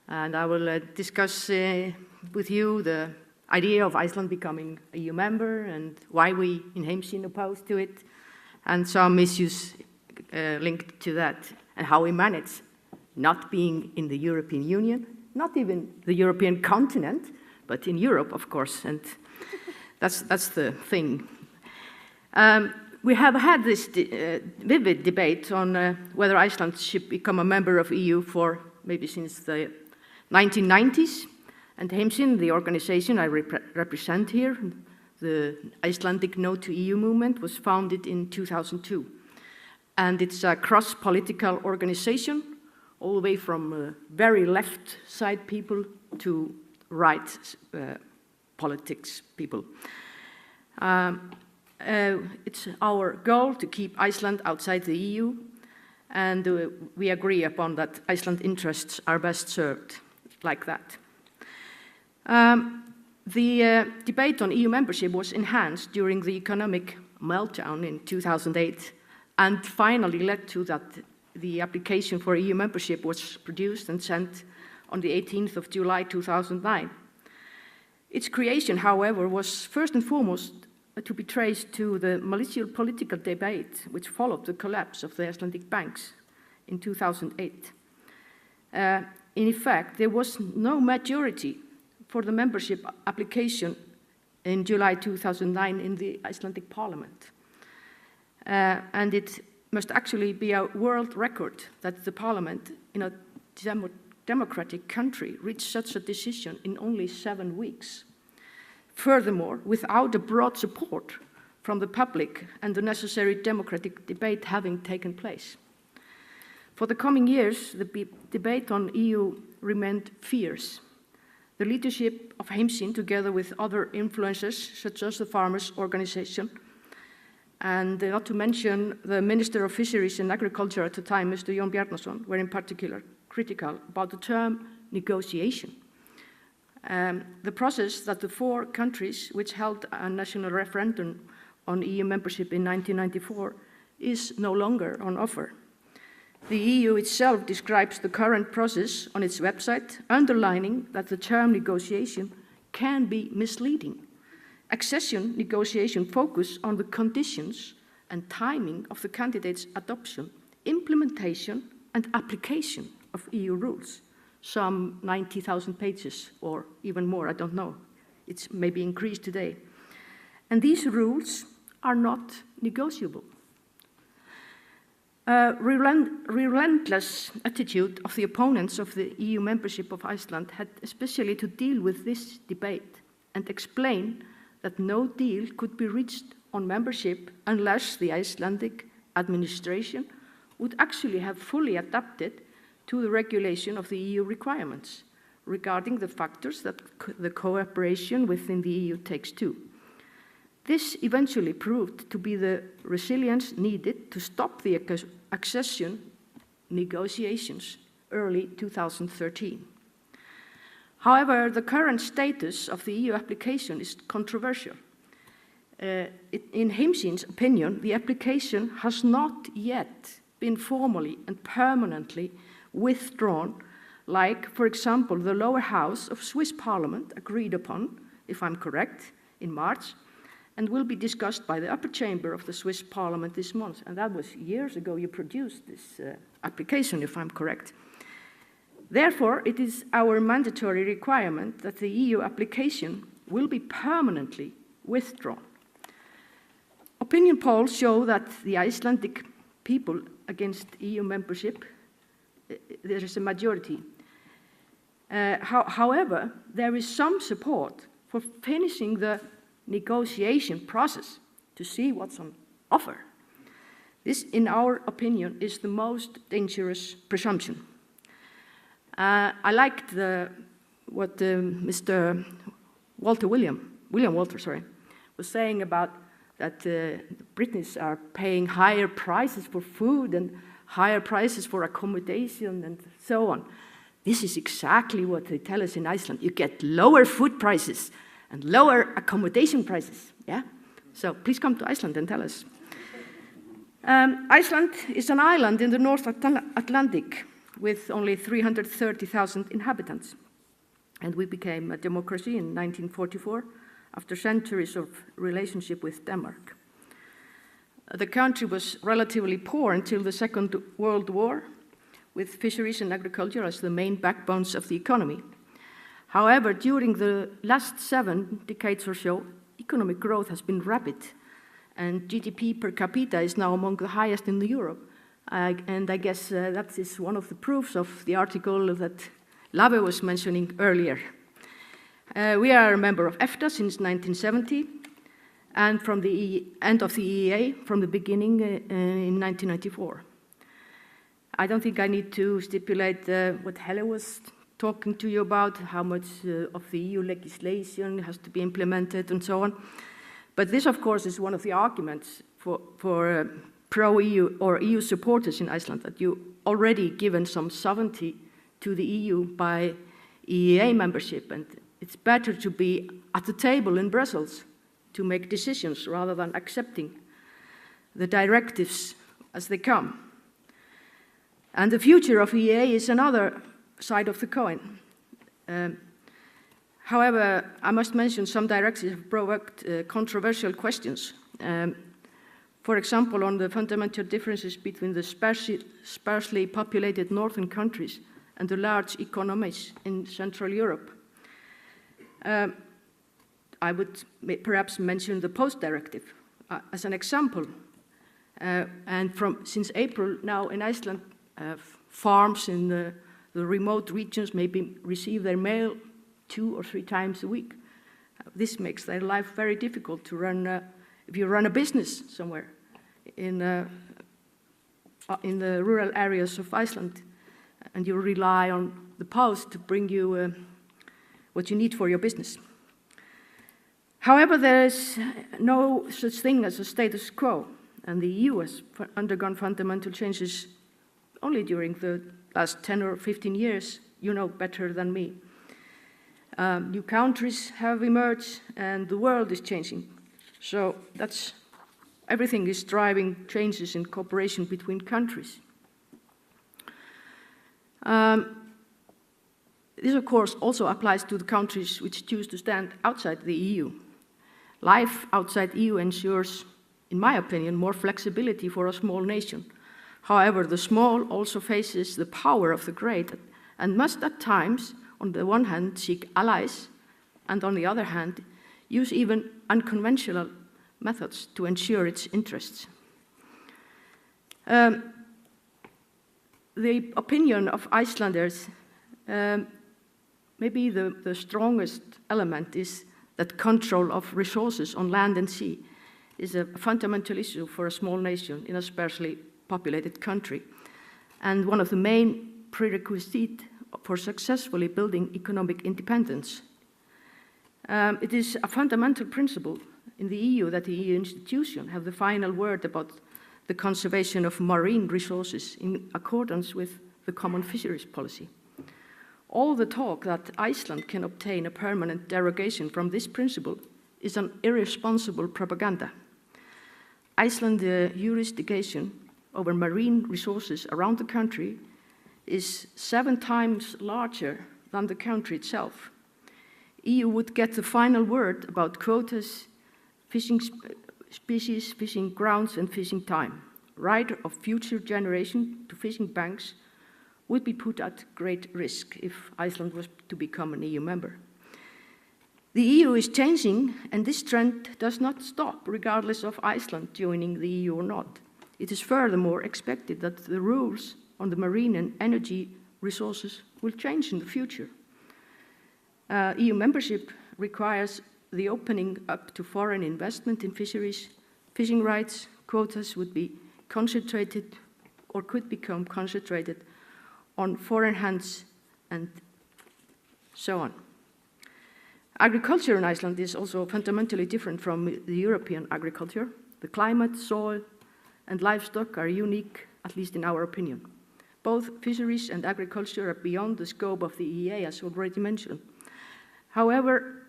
And I will discuss with you the idea of Iceland becoming a EU member and why we in Heimssyn oppose to it, and some issues linked to that, and how we manage not being in the European Union, not even the European continent, but in Europe, of course, and that's the thing. We have had this vivid debate on whether Iceland should become a member of EU for maybe since the 1990s, and Heimssyn, the organization I represent here, the Icelandic No to EU movement, was founded in 2002. And it's a cross-political organization, all the way from very left side people to right politics people. It's our goal to keep Iceland outside the EU, and we agree upon that Iceland's interests are best served like that. The debate on EU membership was enhanced during the economic meltdown in 2008, and finally led to that the application for EU membership was produced and sent on the 18th of July 2009. Its creation, however, was first and foremost to be traced to the malicious political debate which followed the collapse of the Icelandic banks in 2008. In effect, there was no majority for the membership application in July 2009 in the Icelandic Parliament. And it must actually be a world record that the Parliament in a democratic country reached such a decision in only 7 weeks. Furthermore, without a broad support from the public and the necessary democratic debate having taken place. For the coming years, the debate on EU remained fierce. The leadership of Heimssyn, together with other influencers, such as the Farmers' Organization, and not to mention the Minister of Fisheries and Agriculture at the time, Mr. Erna Bjarnadóttir, were in particular critical about the term negotiation. The process that the 4 countries which held a national referendum on EU membership in 1994 is no longer on offer. The EU itself describes the current process on its website, underlining that the term negotiation can be misleading. Accession negotiation focus on the conditions and timing of the candidate's adoption, implementation, and application of EU rules. Some 90,000 pages, or even more, I don't know. It's maybe increased today. And these rules are not negotiable. Relentless attitude of the opponents of the EU membership of Iceland had especially to deal with this debate and explain that no deal could be reached on membership unless the Icelandic administration would actually have fully adapted to the regulation of the EU requirements regarding the factors that the cooperation within the EU takes to. This eventually proved to be the resilience needed to stop the accession negotiations early 2013. However, the current status of the EU application is controversial. In Heimssyn's opinion, the application has not yet been formally and permanently withdrawn, like, for example, the lower house of Swiss Parliament agreed upon, if I'm correct, in March, and will be discussed by the upper chamber of the Swiss Parliament this month. And that was years ago you produced this application, if I'm correct. Therefore, it is our mandatory requirement that the EU application will be permanently withdrawn. Opinion polls show that the Icelandic people against EU membership, there is a majority. However, there is some support for finishing the negotiation process to see what's on offer. This, in our opinion, is the most dangerous presumption. I liked what Mr. William Walter, was saying about that Britons are paying higher prices for food and higher prices for accommodation and so on. This is exactly what they tell us in Iceland. You get lower food prices and lower accommodation prices, yeah? So please come to Iceland and tell us. Iceland is an island in the North Atlantic, with only 330,000 inhabitants. And we became a democracy in 1944 after centuries of relationship with Denmark. The country was relatively poor until the Second World War, with fisheries and agriculture as the main backbones of the economy. However, during the last 7 decades or so, economic growth has been rapid, and GDP per capita is now among the highest in Europe. And I guess that is one of the proofs of the article that Lave was mentioning earlier. We are a member of EFTA since 1970, and from the end of the EEA from the beginning in 1994. I don't think I need to stipulate what Helle was talking to you about, how much of the EU legislation has to be implemented and so on. But this, of course, is one of the arguments for pro-EU or EU supporters in Iceland, that you already given some sovereignty to the EU by EEA membership, and it's better to be at the table in Brussels to make decisions rather than accepting the directives as they come. And the future of EEA is another side of the coin. However, I must mention some directives have provoked controversial questions. For example, on the fundamental differences between the sparsely populated northern countries and the large economies in Central Europe. I would perhaps mention the Post Directive as an example. And since April now in Iceland, farms in the remote regions maybe receive their mail 2 or 3 times a week. This makes their life very difficult to run, if you run a business somewhere in the rural areas of Iceland, and you rely on the post to bring you what you need for your business. However, there is no such thing as a status quo, and the EU has undergone fundamental changes only during the last 10 or 15 years. You know better than me. New countries have emerged, and the world is changing. So everything is driving changes in cooperation between countries. This, of course, also applies to the countries which choose to stand outside the EU. Life outside the EU ensures, in my opinion, more flexibility for a small nation. However, the small also faces the power of the great and must at times, on the one hand, seek allies, and on the other hand, use even unconventional methods to ensure its interests. The opinion of Icelanders, maybe the strongest element is that control of resources on land and sea is a fundamental issue for a small nation in a sparsely populated country, and one of the main prerequisites for successfully building economic independence. It is a fundamental principle in the EU that the EU institutions have the final word about the conservation of marine resources in accordance with the common fisheries policy. All the talk that Iceland can obtain a permanent derogation from this principle is an irresponsible propaganda. Iceland's jurisdiction over marine resources around the country is 7 times larger than the country itself. EU would get the final word about quotas, fishing species, fishing grounds, and fishing time. Right of future generation to fishing banks would be put at great risk if Iceland was to become an EU member. The EU is changing, and this trend does not stop regardless of Iceland joining the EU or not. It is furthermore expected that the rules on the marine and energy resources will change in the future. EU membership requires the opening up to foreign investment in fisheries. Fishing rights, quotas would be concentrated or could become concentrated on foreign hands and so on. Agriculture in Iceland is also fundamentally different from the European agriculture. The climate, soil, and livestock are unique, at least in our opinion. Both fisheries and agriculture are beyond the scope of the EEA, as already mentioned. However,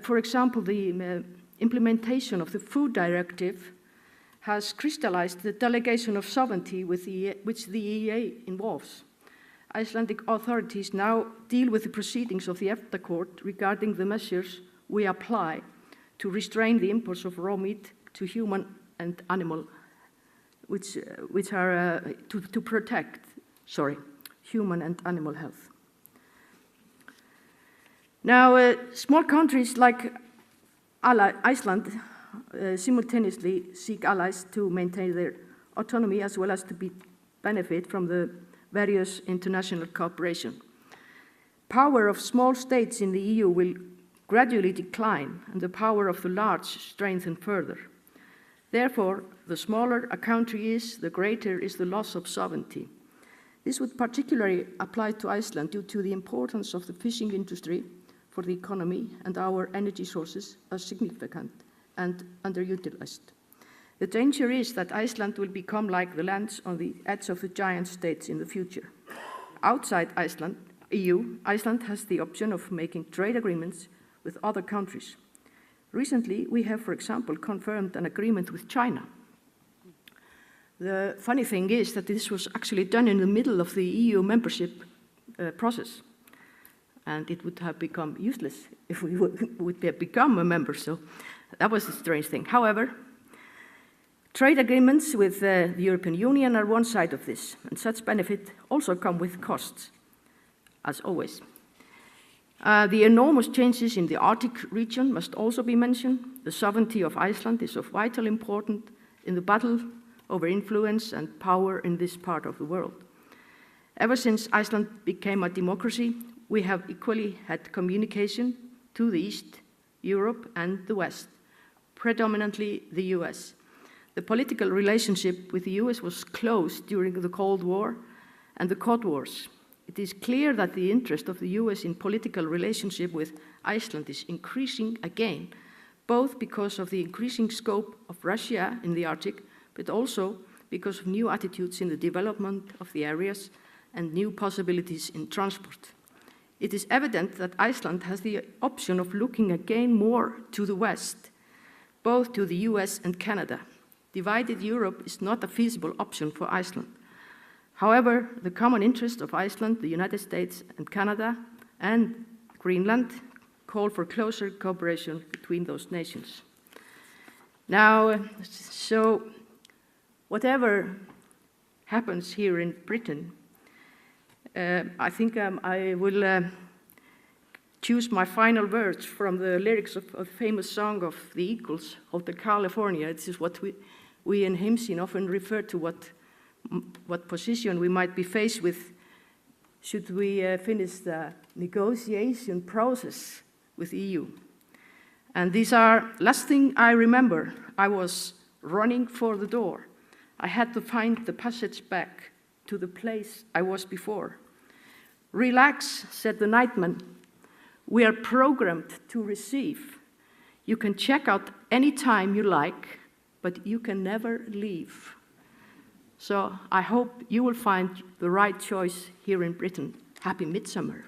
for example, the implementation of the Food Directive has crystallized the delegation of sovereignty which the EEA involves. Icelandic authorities now deal with the proceedings of the EFTA court regarding the measures we apply to restrain the imports of raw meat to human and animal, which are to protect, human and animal health. Now, small countries like Iceland simultaneously seek allies to maintain their autonomy as well as to benefit from the various international cooperation. Power of small states in the EU will gradually decline and the power of the large strengthen further. Therefore, the smaller a country is, the greater is the loss of sovereignty. This would particularly apply to Iceland due to the importance of the fishing industry for the economy, and our energy sources are significant and underutilized. The danger is that Iceland will become like the lands on the edge of the giant states in the future. Outside Iceland, EU, Iceland has the option of making trade agreements with other countries. Recently, we have, for example, confirmed an agreement with China. The funny thing is that this was actually done in the middle of the EU membership process, and it would have become useless if we would have become a member, so that was a strange thing. However, trade agreements with the European Union are one side of this, and such benefits also come with costs, as always. The enormous changes in the Arctic region must also be mentioned. The sovereignty of Iceland is of vital importance in the battle over influence and power in this part of the world. Ever since Iceland became a democracy, we have equally had communication to the East, Europe, and the West, predominantly the US. The political relationship with the US was close during the Cold War and the Cod Wars. It is clear that the interest of the US in political relationship with Iceland is increasing again, both because of the increasing scope of Russia in the Arctic, but also because of new attitudes in the development of the areas and new possibilities in transport. It is evident that Iceland has the option of looking again more to the West, both to the US and Canada. Divided Europe is not a feasible option for Iceland. However, the common interest of Iceland, the United States, and Canada, and Greenland call for closer cooperation between those nations. Now, so whatever happens here in Britain, I think I will choose my final words from the lyrics of a famous song of the Eagles, Hotel California. This is what we in Heimssyn often refer to what position we might be faced with should we finish the negotiation process with EU. And these are, last thing I remember, I was running for the door. I had to find the passage back to the place I was before. Relax, said the nightman. We are programmed to receive. You can check out any time you like, but you can never leave. So I hope you will find the right choice here in Britain. Happy Midsummer.